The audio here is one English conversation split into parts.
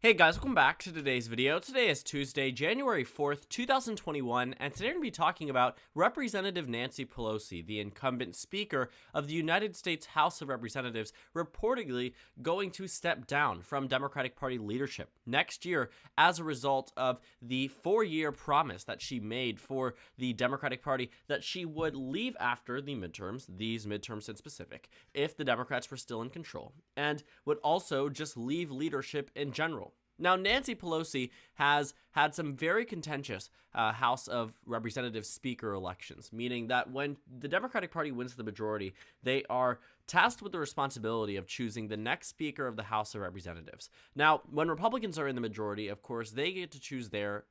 Hey guys, welcome back to today's video. Today is Tuesday, January 4th, 2021, and today we're going to be talking about Representative Nancy Pelosi, the incumbent Speaker of the United States House of Representatives, reportedly going to step down from Democratic Party leadership next year as a result of the 4-year promise that she made for the Democratic Party that she would leave after the midterms, these midterms in specific, if the Democrats were still in control, and would also just leave leadership in general. Now, Nancy Pelosi has had some very contentious House of Representatives Speaker elections, meaning that when the Democratic Party wins the majority, they are tasked with the responsibility of choosing the next Speaker of the House of Representatives. Now, when Republicans are in the majority, of course, they get to choose their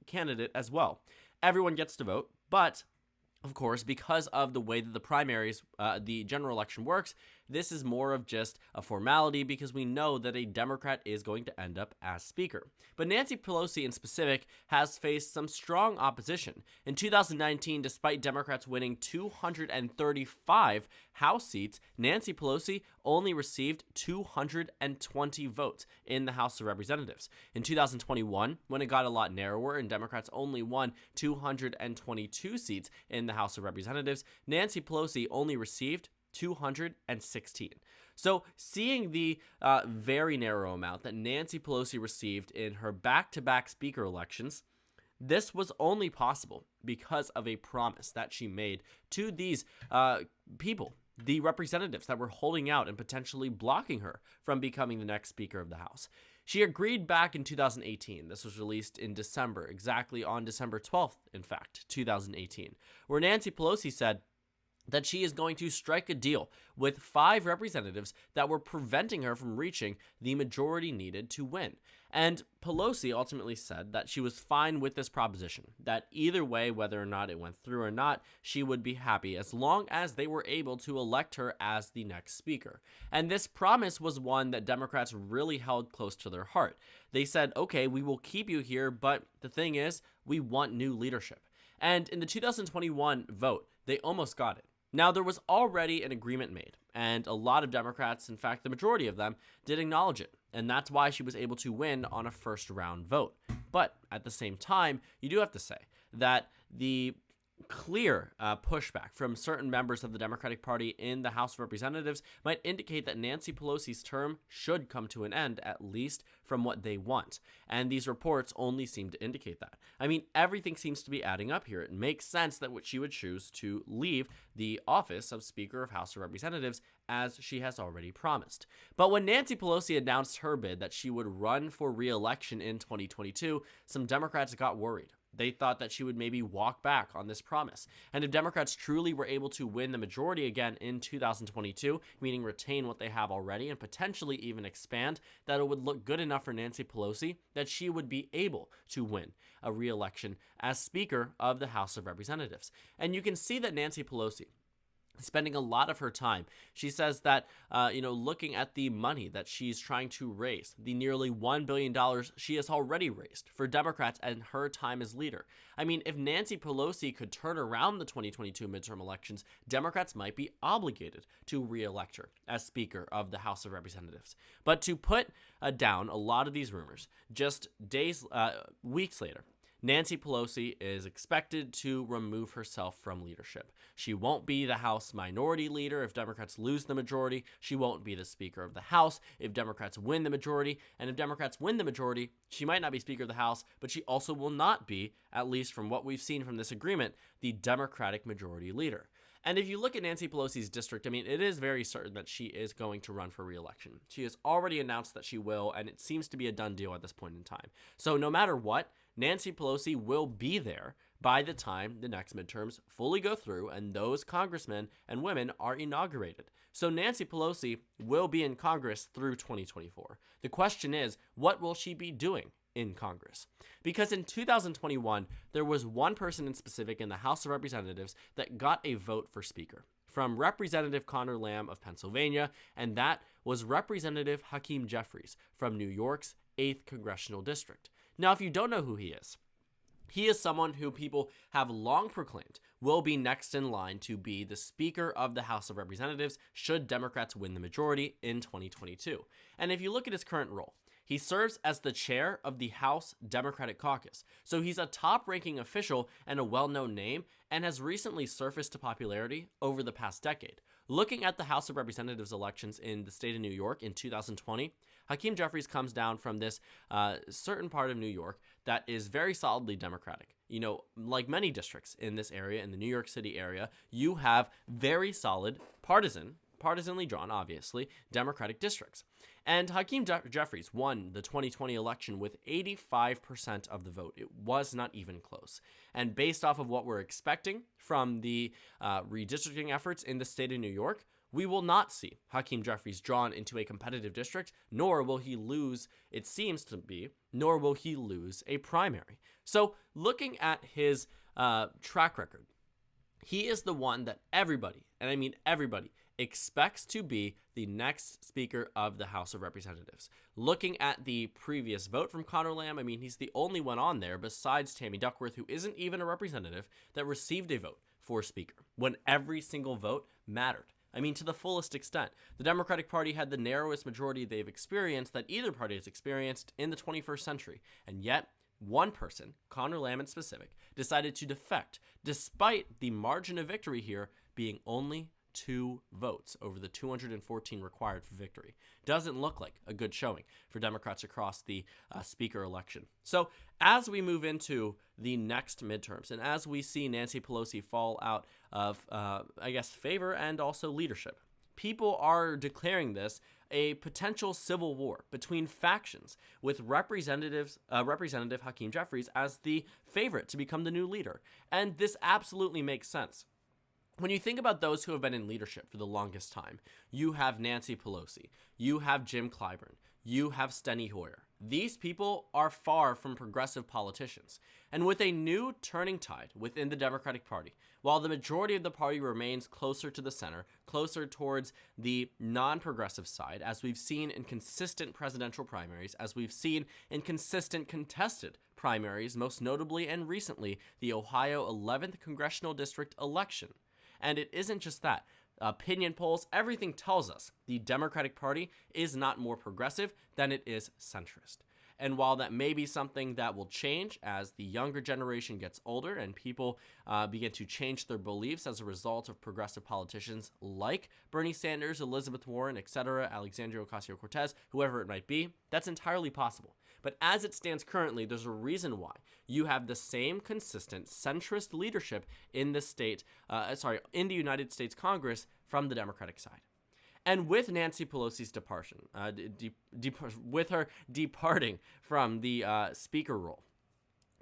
candidate as well. Everyone gets to vote, but of course, because of the way that the primaries, the general election works, this is more of just a formality because we know that a Democrat is going to end up as Speaker. But Nancy Pelosi in specific has faced some strong opposition. In 2019, despite Democrats winning 235 House seats, Nancy Pelosi only received 220 votes in the House of Representatives. In 2021, when it got a lot narrower and Democrats only won 222 seats in the House of Representatives, Nancy Pelosi only received 216. So seeing the very narrow amount that Nancy Pelosi received in her back-to-back Speaker elections, this was only possible because of a promise that she made to these people, the representatives that were holding out and potentially blocking her from becoming the next Speaker of the House. She agreed back in 2018. This was released in December, exactly on December 12th, in fact, 2018, where Nancy Pelosi said that she is going to strike a deal with 5 representatives that were preventing her from reaching the majority needed to win. And Pelosi ultimately said that she was fine with this proposition, that either way, whether or not it went through or not, she would be happy as long as they were able to elect her as the next Speaker. And this promise was one that Democrats really held close to their heart. They said, okay, we will keep you here, but the thing is, we want new leadership. And in the 2021 vote, they almost got it. Now, there was already an agreement made, and a lot of Democrats, in fact, the majority of them, did acknowledge it, and that's why she was able to win on a first-round vote. But at the same time, you do have to say that the clear pushback from certain members of the Democratic Party in the House of Representatives might indicate that Nancy Pelosi's term should come to an end, at least from what they want. And these reports only seem to indicate that. I mean, everything seems to be adding up here. It makes sense that she would choose to leave the office of Speaker of House of Representatives, as she has already promised. But when Nancy Pelosi announced her bid that she would run for re-election in 2022, some Democrats got worried. They thought that she would maybe walk back on this promise. And if Democrats truly were able to win the majority again in 2022, meaning retain what they have already and potentially even expand, that it would look good enough for Nancy Pelosi that she would be able to win a re-election as Speaker of the House of Representatives. And you can see that Nancy Pelosi spending a lot of her time. She says that, looking at the money that she's trying to raise, the nearly $1 billion she has already raised for Democrats and her time as leader. I mean, if Nancy Pelosi could turn around the 2022 midterm elections, Democrats might be obligated to re-elect her as Speaker of the House of Representatives. But to put down a lot of these rumors, just weeks later, Nancy Pelosi is expected to remove herself from leadership. She won't be the House Minority Leader if Democrats lose the majority. She won't be the Speaker of the House if Democrats win the majority. And if Democrats win the majority, she might not be Speaker of the House, but she also will not be, at least from what we've seen from this agreement, the Democratic Majority Leader. And if you look at Nancy Pelosi's district, I mean, it is very certain that she is going to run for re-election. She has already announced that she will, and it seems to be a done deal at this point in time. So no matter what, Nancy Pelosi will be there by the time the next midterms fully go through and those congressmen and women are inaugurated. So Nancy Pelosi will be in Congress through 2024. The question is, what will she be doing in Congress? Because in 2021, there was one person in specific in the House of Representatives that got a vote for Speaker, from Representative Connor Lamb of Pennsylvania, and that was Representative Hakeem Jeffries from New York's 8th Congressional District. Now, if you don't know who he is someone who people have long proclaimed will be next in line to be the Speaker of the House of Representatives should Democrats win the majority in 2022. And if you look at his current role, He serves as the chair of the House Democratic Caucus, so he's a top-ranking official and a well-known name, and has recently surfaced to popularity over the past decade. Looking at the House of Representatives elections in the state of New York in 2020, Hakeem Jeffries comes down from this certain part of New York that is very solidly Democratic. You know, like many districts in this area, in the New York City area, you have very solid partisanly drawn, obviously, Democratic districts. And Hakeem Jeffries won the 2020 election with 85% of the vote. It was not even close. And based off of what we're expecting from the redistricting efforts in the state of New York, we will not see Hakeem Jeffries drawn into a competitive district, nor will he lose, it seems to be, nor will he lose a primary. So looking at his track record, he is the one that everybody, and I mean everybody, expects to be the next Speaker of the House of Representatives. Looking at the previous vote from Conor Lamb, I mean, he's the only one on there besides Tammy Duckworth, who isn't even a representative, that received a vote for Speaker when every single vote mattered. I mean, to the fullest extent. The Democratic Party had the narrowest majority they've experienced that either party has experienced in the 21st century, and yet one person, Conor Lamb in specific, decided to defect, despite the margin of victory here being only 2 votes over the 214 required for victory. Doesn't look like a good showing for Democrats across the Speaker election. So as we move into the next midterms, and as we see Nancy Pelosi fall out of, favor and also leadership, people are declaring this a potential civil war between factions, with Representative Hakeem Jeffries as the favorite to become the new leader. And this absolutely makes sense. When you think about those who have been in leadership for the longest time, you have Nancy Pelosi, you have Jim Clyburn, you have Steny Hoyer. These people are far from progressive politicians. And with a new turning tide within the Democratic Party, while the majority of the party remains closer to the center, closer towards the non-progressive side, as we've seen in consistent presidential primaries, as we've seen in consistent contested primaries, most notably and recently, the Ohio 11th Congressional District election. And it isn't just that. Opinion polls, everything tells us the Democratic Party is not more progressive than it is centrist. And while that may be something that will change as the younger generation gets older and people begin to change their beliefs as a result of progressive politicians like Bernie Sanders, Elizabeth Warren, etc., Alexandria Ocasio-Cortez, whoever it might be, that's entirely possible. But as it stands currently, there's a reason why you have the same consistent centrist leadership in the in the United States Congress from the Democratic side. And with Nancy Pelosi's with her departing from the speaker role,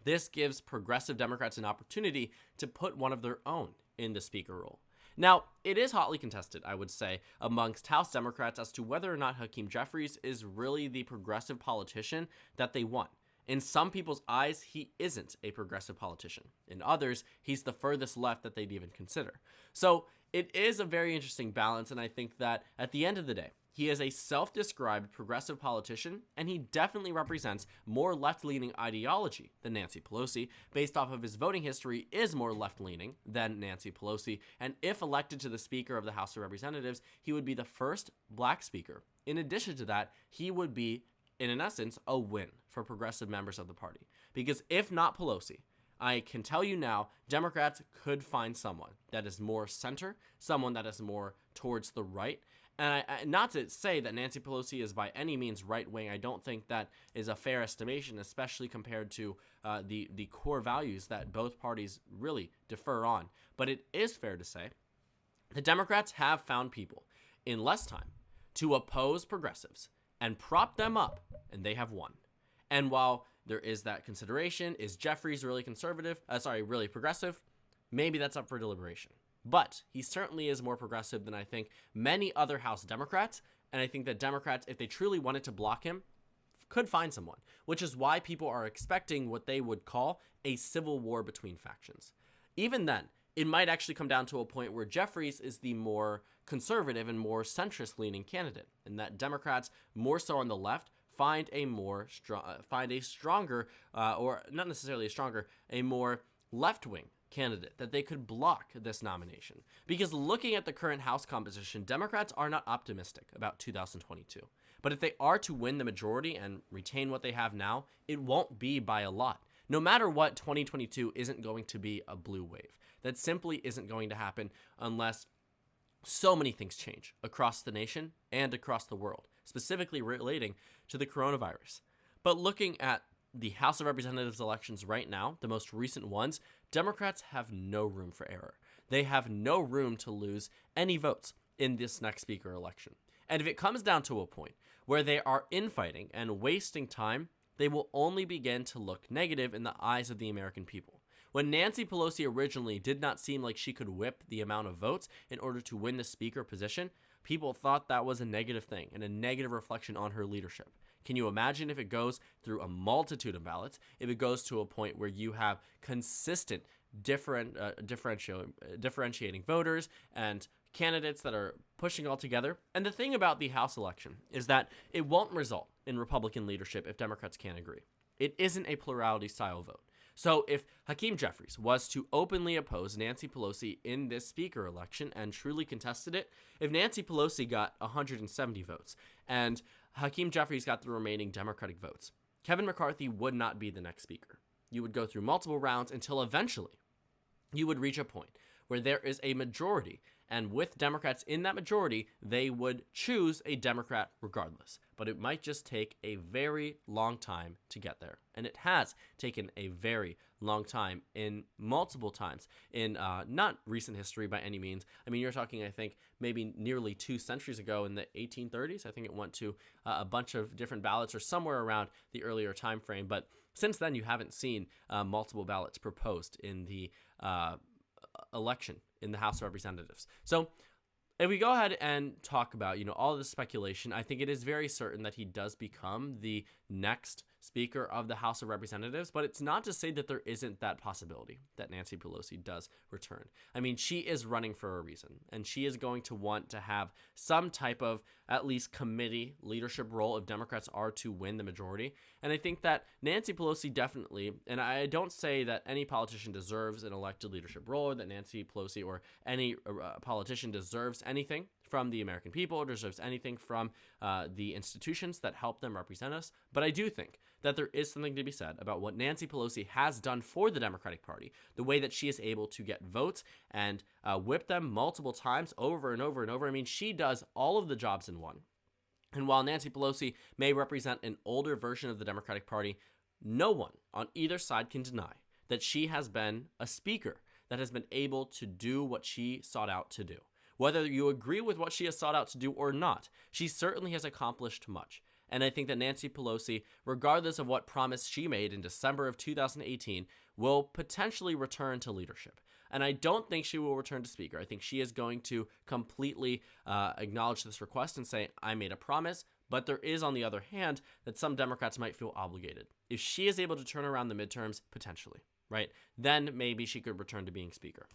this gives progressive Democrats an opportunity to put one of their own in the speaker role. Now, it is hotly contested, I would say, amongst House Democrats as to whether or not Hakeem Jeffries is really the progressive politician that they want. In some people's eyes, he isn't a progressive politician. In others, he's the furthest left that they'd even consider. So it is a very interesting balance, and I think that at the end of the day, he is a self-described progressive politician, and he definitely represents more left-leaning ideology than Nancy Pelosi. Based off of his voting history, is more left-leaning than Nancy Pelosi, and if elected to the Speaker of the House of Representatives, he would be the first black speaker. In addition to that, he would be, in essence, a win for progressive members of the party. Because if not Pelosi, I can tell you now, Democrats could find someone that is more center, someone that is more towards the right. And not to say that Nancy Pelosi is by any means right-wing. I don't think that is a fair estimation, especially compared to the core values that both parties really defer on. But it is fair to say the Democrats have found people in less time to oppose progressives and prop them up, and they have won. And while there is that consideration, is Jeffries really really progressive? Maybe that's up for deliberation. But he certainly is more progressive than I think many other House Democrats, and I think that Democrats, if they truly wanted to block him, could find someone, which is why people are expecting what they would call a civil war between factions. Even then, it might actually come down to a point where Jeffries is the more conservative and more centrist-leaning candidate, and that Democrats, more so on the left, find a more left-wing candidate that they could block this nomination. Because looking at the current House composition, Democrats are not optimistic about 2022. But if they are to win the majority and retain what they have now, it won't be by a lot. No matter what, 2022 isn't going to be a blue wave. That simply isn't going to happen unless so many things change across the nation and across the world, specifically relating to the coronavirus. But looking at the House of Representatives elections right now, the most recent ones, Democrats have no room for error. They have no room to lose any votes in this next speaker election. And if it comes down to a point where they are infighting and wasting time, they will only begin to look negative in the eyes of the American people. When Nancy Pelosi originally did not seem like she could whip the amount of votes in order to win the speaker position, people thought that was a negative thing and a negative reflection on her leadership. Can you imagine if it goes through a multitude of ballots, if it goes to a point where you have consistent differentiating voters and candidates that are pushing all together? And the thing about the House election is that it won't result in Republican leadership if Democrats can't agree. It isn't a plurality style vote. So if Hakeem Jeffries was to openly oppose Nancy Pelosi in this speaker election and truly contested it, if Nancy Pelosi got 170 votes and Hakeem Jeffries got the remaining Democratic votes, Kevin McCarthy would not be the next speaker. You would go through multiple rounds until eventually you would reach a point where there is a majority, and with Democrats in that majority, they would choose a Democrat regardless. But it might just take a very long time to get there. And it has taken a very long time in multiple times in not recent history by any means. I mean, you're talking, I think, maybe nearly 2 centuries ago in the 1830s. I think it went to a bunch of different ballots or somewhere around the earlier time frame. But since then, you haven't seen multiple ballots proposed in the election in the House of Representatives. So if we go ahead and talk about, all of this speculation, I think it is very certain that he does become the next Speaker of the House of Representatives, but it's not to say that there isn't that possibility that Nancy Pelosi does return. I mean, she is running for a reason, and she is going to want to have some type of at least committee leadership role if Democrats are to win the majority. And I think that Nancy Pelosi definitely, and I don't say that any politician deserves an elected leadership role, or that Nancy Pelosi or any politician deserves anything from the American people or deserves anything from the institutions that help them represent us. But I do think that there is something to be said about what Nancy Pelosi has done for the Democratic Party, the way that she is able to get votes and whip them multiple times over and over and over. I mean, she does all of the jobs in one. And while Nancy Pelosi may represent an older version of the Democratic Party, no one on either side can deny that she has been a speaker that has been able to do what she sought out to do. Whether you agree with what she has sought out to do or not, she certainly has accomplished much. And I think that Nancy Pelosi, regardless of what promise she made in December of 2018, will potentially return to leadership. And I don't think she will return to Speaker. I think she is going to completely acknowledge this request and say, I made a promise. But there is, on the other hand, that some Democrats might feel obligated. If she is able to turn around the midterms, potentially, right? Then maybe she could return to being Speaker.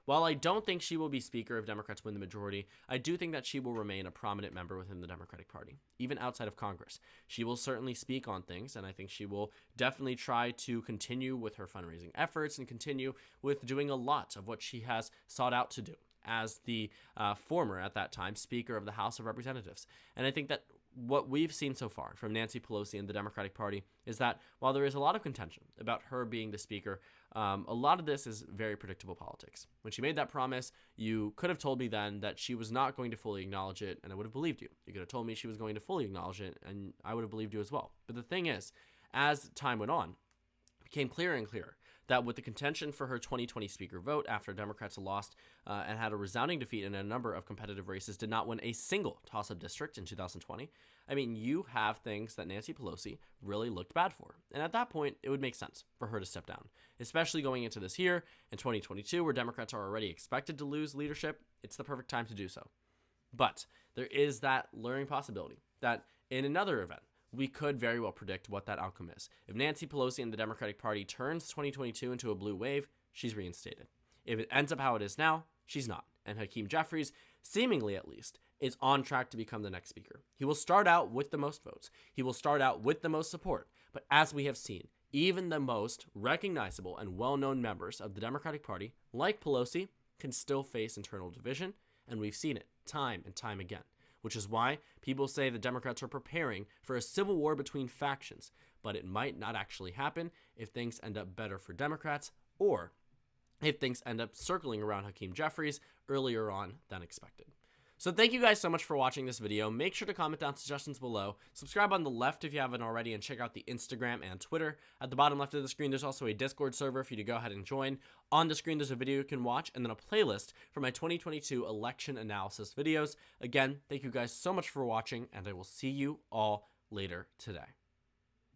While I don't think she will be Speaker if Democrats win the majority, I do think that she will remain a prominent member within the Democratic Party, even outside of Congress. She will certainly speak on things, and I think she will definitely try to continue with her fundraising efforts and continue with doing a lot of what she has sought out to do as the former, at that time, Speaker of the House of Representatives. And I think that what we've seen so far from Nancy Pelosi and the Democratic Party is that while there is a lot of contention about her being the Speaker, a lot of this is very predictable politics. When she made that promise, you could have told me then that she was not going to fully acknowledge it, and I would have believed you. You could have told me she was going to fully acknowledge it, and I would have believed you as well. But the thing is, as time went on, it became clearer and clearer that with the contention for her 2020 Speaker vote after Democrats lost and had a resounding defeat in a number of competitive races, did not win a single toss-up district in 2020, I mean, you have things that Nancy Pelosi really looked bad for. And at that point, it would make sense for her to step down, especially going into this year in 2022 where Democrats are already expected to lose leadership. It's the perfect time to do so. But there is that luring possibility that in another event, we could very well predict what that outcome is. If Nancy Pelosi and the Democratic Party turns 2022 into a blue wave, she's reinstated. If it ends up how it is now, she's not. And Hakeem Jeffries, seemingly at least, is on track to become the next Speaker. He will start out with the most votes. He will start out with the most support. But as we have seen, even the most recognizable and well-known members of the Democratic Party, like Pelosi, can still face internal division, and we've seen it time and time again. which is why people say the Democrats are preparing for a civil war between factions, but it might not actually happen if things end up better for Democrats, or if things end up circling around Hakeem Jeffries earlier on than expected. So thank you guys so much for watching this video. Make sure to comment down suggestions below. Subscribe on the left if you haven't already, and check out the Instagram and Twitter. At the bottom left of the screen, there's also a Discord server for you to go ahead and join. On the screen, there's a video you can watch, and then a playlist for my 2022 election analysis videos. Again, thank you guys so much for watching, and I will see you all later today.